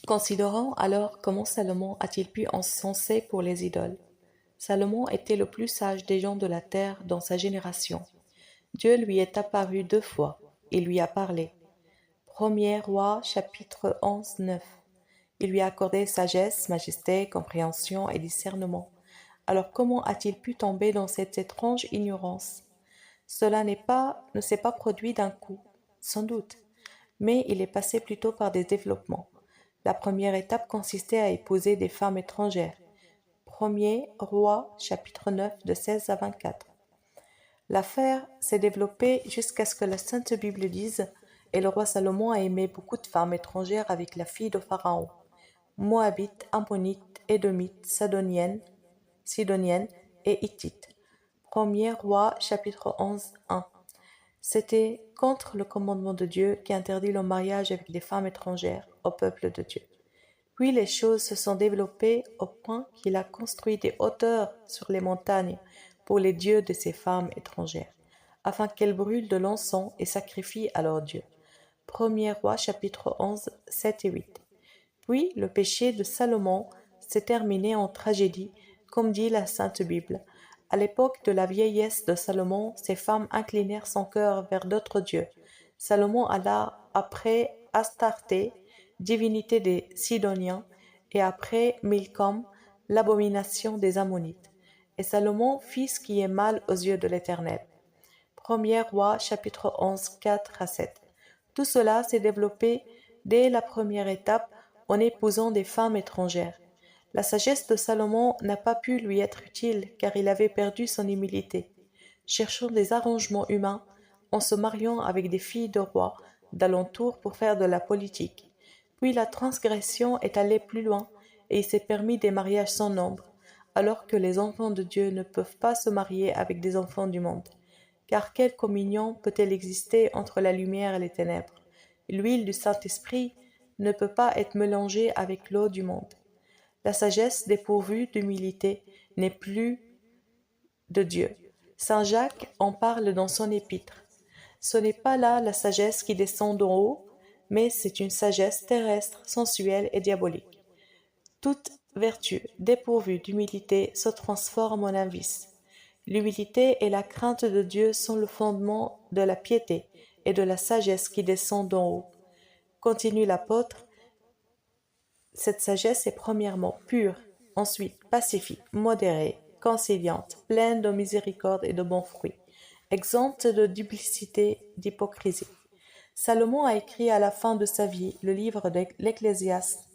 Considérons alors comment Salomon a-t-il pu encenser pour les idoles. Salomon était le plus sage des gens de la terre dans sa génération. Dieu lui est apparu 2 fois, il lui a parlé. 1er Roi chapitre 11, 9. Il lui a accordé sagesse, majesté, compréhension et discernement. Alors comment a-t-il pu tomber dans cette étrange ignorance? Cela ne s'est pas produit d'un coup, sans doute, mais il est passé plutôt par des développements. La première étape consistait à épouser des femmes étrangères. 1er Roi chapitre 9 de 16 à 24. L'affaire s'est développée jusqu'à ce que la Sainte Bible dise « Et le roi Salomon a aimé beaucoup de femmes étrangères avec la fille de Pharaon, Moabites, Ammonites, Édomites, Sidoniennes et Hittites. » 1er Roi chapitre 11, 1. C'était contre le commandement de Dieu qui interdit le mariage avec des femmes étrangères au peuple de Dieu. Puis les choses se sont développées au point qu'il a construit des hauteurs sur les montagnes pour les dieux de ces femmes étrangères, afin qu'elles brûlent de l'encens et sacrifient à leurs dieux. 1er Roi chapitre 11, 7 et 8. Puis le péché de Salomon s'est terminé en tragédie, comme dit la Sainte Bible. À l'époque de la vieillesse de Salomon, ces femmes inclinèrent son cœur vers d'autres dieux. Salomon alla après Astarté, divinité des Sidoniens, et après Milcom, l'abomination des Ammonites. Et Salomon fit ce qui est mal aux yeux de l'Éternel. 1er Roi chapitre 11, 4 à 7. Tout cela s'est développé dès la première étape en épousant des femmes étrangères. La sagesse de Salomon n'a pas pu lui être utile car il avait perdu son humilité. Cherchant des arrangements humains en se mariant avec des filles de rois d'alentour pour faire de la politique. Puis la transgression est allée plus loin et il s'est permis des mariages sans nombre, alors que les enfants de Dieu ne peuvent pas se marier avec des enfants du monde. Car quelle communion peut-elle exister entre la lumière et les ténèbres? L'huile du Saint-Esprit ne peut pas être mélangée avec l'eau du monde. La sagesse dépourvue d'humilité n'est plus de Dieu. Saint Jacques en parle dans son épître. Ce n'est pas là la sagesse qui descend d'en haut, mais c'est une sagesse terrestre, sensuelle et diabolique. Toute vertu dépourvue d'humilité se transforme en un vice. L'humilité et la crainte de Dieu sont le fondement de la piété et de la sagesse qui descend d'en haut. Continue l'apôtre. Cette sagesse est premièrement pure, ensuite pacifique, modérée, conciliante, pleine de miséricorde et de bons fruits, exempte de duplicité, d'hypocrisie. Salomon a écrit à la fin de sa vie le livre de l'Ecclésiaste,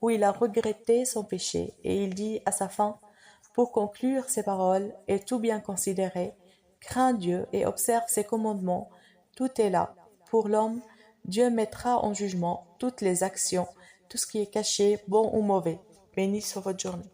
où il a regretté son péché, et il dit à sa fin, pour conclure ses paroles et tout bien considérer, crains Dieu et observe ses commandements, tout est là. Pour l'homme, Dieu mettra en jugement toutes les actions, tout ce qui est caché, bon ou mauvais. Béni soit votre journée.